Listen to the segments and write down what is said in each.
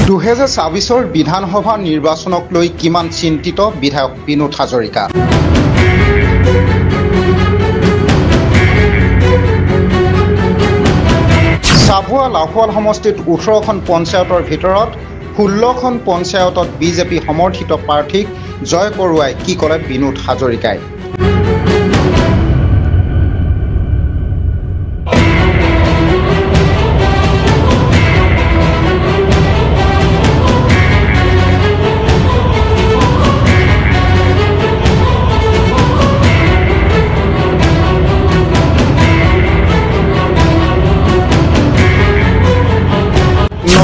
2024 বিধানসভা নিৰ্বাচনক লৈ কিমান চিন্তিত বিধায়ক বিনোদ হাজৰিকা। চাবুৱা লাহোৱাল সমষ্টিত 18খন পঞ্চায়তৰ ভিতৰত 16খন পঞ্চায়তত বিজেপি সমৰ্থিত প্ৰাৰ্থীক জয় কৰোৱাই কি ক'লে বিনোদ হাজৰিকাই।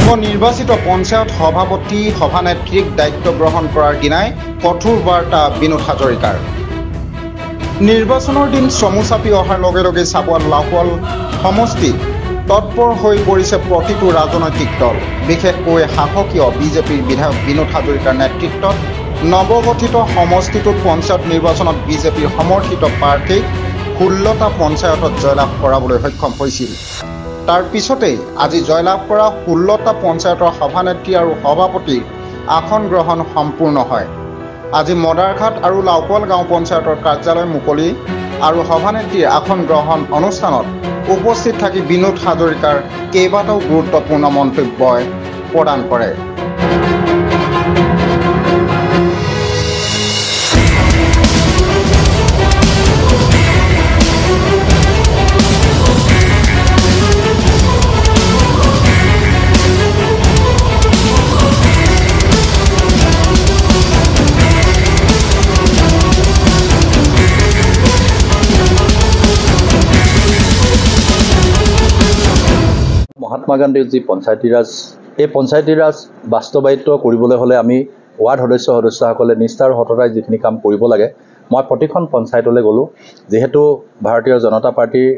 নৱনিৰ্বাচিত পঞ্চায়ত সভাপতি সভানেত্ৰীক দায়িত্ব গ্ৰহণ কৰাৰ দিনাই কঠোৰ বাৰ্তা বিনোদ হাজৰিকাৰ। নিৰ্বাচনৰ দিন চমু চাপি অহাৰ লগে লগে চাবুৱা লাহোৱাল সমষ্টিত তৎপৰ হৈ পৰিছে প্ৰতিটো ৰাজনৈতিক দল। বিশেষকৈ শাসকীয় বিজেপিৰ বিধায়ক বিনোদ হাজৰিকাৰ নেতৃত্বত নৱগঠিত সমষ্টিটোত পঞ্চায়ত নিৰ্বাচনত বিজেপিৰ সমৰ্থিত প্ৰাৰ্থীক 16টা পঞ্চায়তত জয়লাভ কৰাবলৈ সক্ষম হৈছিল। তাৰ পিছতেই আজি জয়লাভ কৰা 16টা পঞ্চায়তৰ সভানেত্ৰী আৰু সভাপতিৰ আসন গ্ৰহণ সম্পূৰ্ণ হয়। আজি মদাৰঘাট আৰু লাহোৱাল গাঁও পঞ্চায়তৰ কাৰ্যালয় মুকলি আৰু সভানেত্ৰীৰ আসন গ্ৰহণ অনুষ্ঠানত উপস্থিত থাকি বিনোদ হাজৰিকাৰ কেইবাটাও গুৰুত্বপূৰ্ণ মন্তব্যই প্ৰদান কৰে। মহাত্মা গান্ধীৰ যি পঞ্চায়তীৰাজ, এই পঞ্চায়তীৰাজ বাস্তৱায়িত কৰিবলৈ হ'লে আমি ৱাৰ্ড সদস্যসকলে নিষ্ঠা আৰু সততাই যিখিনি কাম কৰিব লাগে, মই প্ৰতিখন পঞ্চায়তলৈ গ'লোঁ। যিহেতু ভাৰতীয় জনতা পাৰ্টীৰ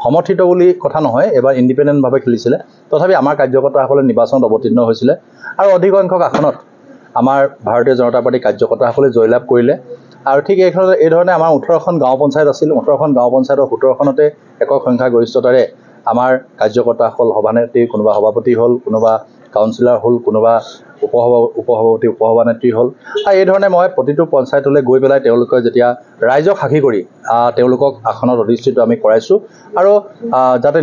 সমৰ্থিত বুলি কথা নহয়, এবাৰ ইণ্ডিপেণ্ডেণ্টভাৱে খেলিছিলে, তথাপি আমাৰ কাৰ্যকৰ্তাসকলে নিৰ্বাচনত অৱতীৰ্ণ হৈছিলে আৰু অধিক সংখ্যক আসনত আমাৰ ভাৰতীয় জনতা পাৰ্টীৰ কাৰ্যকৰ্তাসকলে জয়লাভ কৰিলে। আৰু ঠিক এইধৰণে আমাৰ 18খন গাঁও পঞ্চায়ত আছিল। 18খন গাঁও পঞ্চায়তৰ 17খনতে একক সংখ্যাগৰিষ্ঠতাৰে আমাৰ কাৰ্যকৰ্তাসকল সভানেত্ৰী, কোনোবা সভাপতি হ'ল, কোনোবা কাউন্সিলৰ হ'ল, কোনোবা উপসভাপতি উপসভানেত্ৰী হ'ল। আৰু এইধৰণে মই প্ৰতিটো পঞ্চায়তলৈ গৈ পেলাই তেওঁলোকে যেতিয়া ৰাইজক সাক্ষী কৰি তেওঁলোকক আসনত অধিষ্ঠিত আমি কৰাইছোঁ আৰু যাতে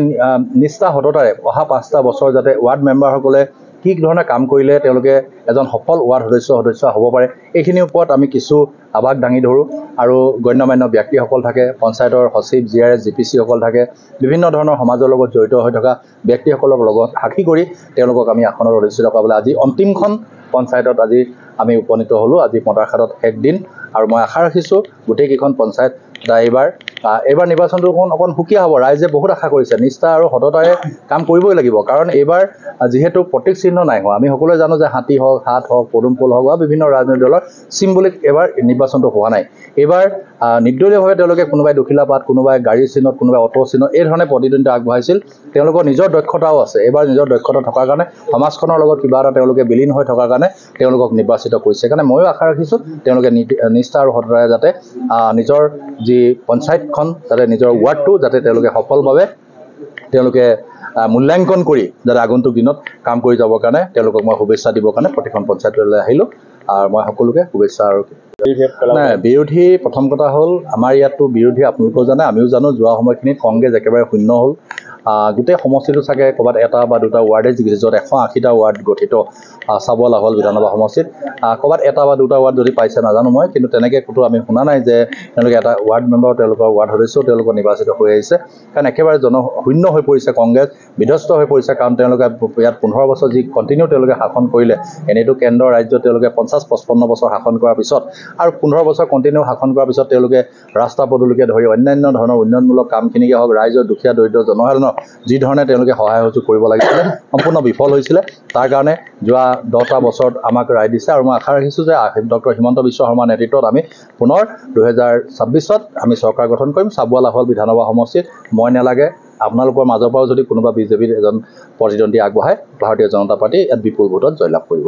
নিষ্ঠা সততাৰে অহা 5টা বছৰ যাতে ৱাৰ্ড মেম্বাৰসকলে কি ধৰণে কাম কৰিলে তেওঁলোকে এজন সফল ৱাৰ্ড সদস্য হ'ব পাৰে, এইখিনিৰ ওপৰত আমি কিছু আভাস দাঙি ধৰোঁ। আৰু গণ্যমান্য ব্যক্তিসকল থাকে, পঞ্চায়তৰ সচিব, GRS, GPC সকল থাকে, বিভিন্ন ধৰণৰ সমাজৰ লগত জড়িত হৈ থকা ব্যক্তিসকলক লগত সাক্ষী কৰি তেওঁলোকক আমি আসনত অধিষ্ঠিত কৰাবলৈ আজি অন্তিমখন পঞ্চায়তত আজি আমি উপনীত হ'লোঁ। আজি মদাৰঘাটত শেষ দিন আৰু মই আশা ৰাখিছোঁ গোটেইকেইখন পঞ্চায়ত এইবাৰ নিৰ্বাচনটো অকণ সুকীয়া হ'ব। ৰাইজে বহুত আশা কৰিছে, নিষ্ঠা আৰু সততাৰে কাম কৰিবই লাগিব। কাৰণ এইবাৰ যিহেতু প্ৰতীক চিহ্ন নাই হোৱা, আমি সকলোৱে জানো যে হাতী হওক, হাত হওক, পদুম ফুল হওক বা বিভিন্ন ৰাজনৈতিক দলৰ চিম্বলিক এইবাৰ নিৰ্বাচনটো হোৱা নাই। এইবাৰ নিৰ্দলীয়ভাৱে তেওঁলোকে কোনোবাই দখিলা পাত, কোনোবাই গাড়ীৰ চিহ্নত, কোনোবাই অটো চিহ্নত এই ধৰণে প্ৰতিদ্বন্দ্বিতা আগবঢ়াইছিল। তেওঁলোকৰ নিজৰ দক্ষতাও আছে। এইবাৰ নিজৰ দক্ষতা থকাৰ কাৰণে সমাজখনৰ লগত কিবা এটা তেওঁলোকে বিলীন হৈ থকাৰ কাৰণে তেওঁলোকক নিৰ্বাচিত কৰিছে। সেইকাৰণে ময়ো আশা ৰাখিছোঁ তেওঁলোকে নিষ্ঠা আৰু সততাৰে যাতে নিজৰ যি পঞ্চায়তখন যাতে নিজৰ ৱাৰ্ডটো যাতে তেওঁলোকে সফলভাৱে তেওঁলোকে মূল্যাংকন কৰি যাতে আগন্তুক দিনত কাম কৰি যাবৰ কাৰণে তেওঁলোকক মই শুভেচ্ছা দিবৰ কাৰণে প্ৰতিখন পঞ্চায়তলৈ আহিলোঁ। আৰু মই সকলোকে শুভেচ্ছা আৰু নাই বিৰোধী প্ৰথম কথা হ'ল আমাৰ ইয়াততো বিৰোধী আপোনালোকেও জানে, আমিও জানো। যোৱা সময়খিনিত কংগ্ৰেছ একেবাৰে শূন্য হ'ল। গোটেই সমষ্টিটো চাগে ক'ৰবাত এটা বা দুটা ৱাৰ্ডে জিকিছে, য'ত 180টা ৱাৰ্ড গঠিত চাবুৱা লাহোৱাল বিধানসভা সমষ্টিত। ক'ৰবাত এটা বা দুটা ৱাৰ্ড যদি পাইছে নাজানো মই, কিন্তু তেনেকৈ ক'তো আমি শুনা নাই যে তেওঁলোকে এটা ৱাৰ্ড মেম্বাৰ, তেওঁলোকৰ ৱাৰ্ড সদস্যও তেওঁলোকৰ নিৰ্বাচিত হৈ আহিছে। কাৰণ একেবাৰে শূন্য হৈ পৰিছে কংগ্ৰেছ, বিধ্বস্ত হৈ পৰিছে। কাৰণ তেওঁলোকে ইয়াত 15 বছৰ যি কণ্টিনিউ তেওঁলোকে শাসন কৰিলে, এনেইতো কেন্দ্ৰ ৰাজ্যত তেওঁলোকে 50-55 বছৰ শাসন কৰাৰ পিছত আৰু 15 বছৰ কণ্টিনিউ শাসন কৰাৰ পিছত তেওঁলোকে ৰাস্তা পদূলিকে ধৰি অন্যান্য ধৰণৰ উন্নয়নমূলক কামখিনিকে হওক, ৰাইজৰ দুখীয়া দৰিদ্ৰ জনসাধাৰণক যি ধৰণে তেওঁলোকে সহায় সহযোগ কৰিব লাগিছিলে সম্পূৰ্ণ বিফল হৈছিলে। তাৰ কাৰণে যোৱা 10টা বছৰত আমাক ৰায় দিছে আৰু মই আশা ৰাখিছোঁ যে ডক্টৰ হিমন্ত বিশ্ব শৰ্মাৰ নেতৃত্বত আমি পুনৰ 2026ত আমি চৰকাৰ গঠন কৰিম। চাবুৱা লাহোৱাল বিধানসভা সমষ্টিত মই নালাগে, আপোনালোকৰ মাজৰ পৰাও যদি কোনোবা বিজেপিৰ এজন প্ৰতিদ্বন্দ্বী আগবঢ়ায়, ভাৰতীয় জনতা পাৰ্টি ইয়াত বিপুল ভোটত জয়লাভ কৰিব।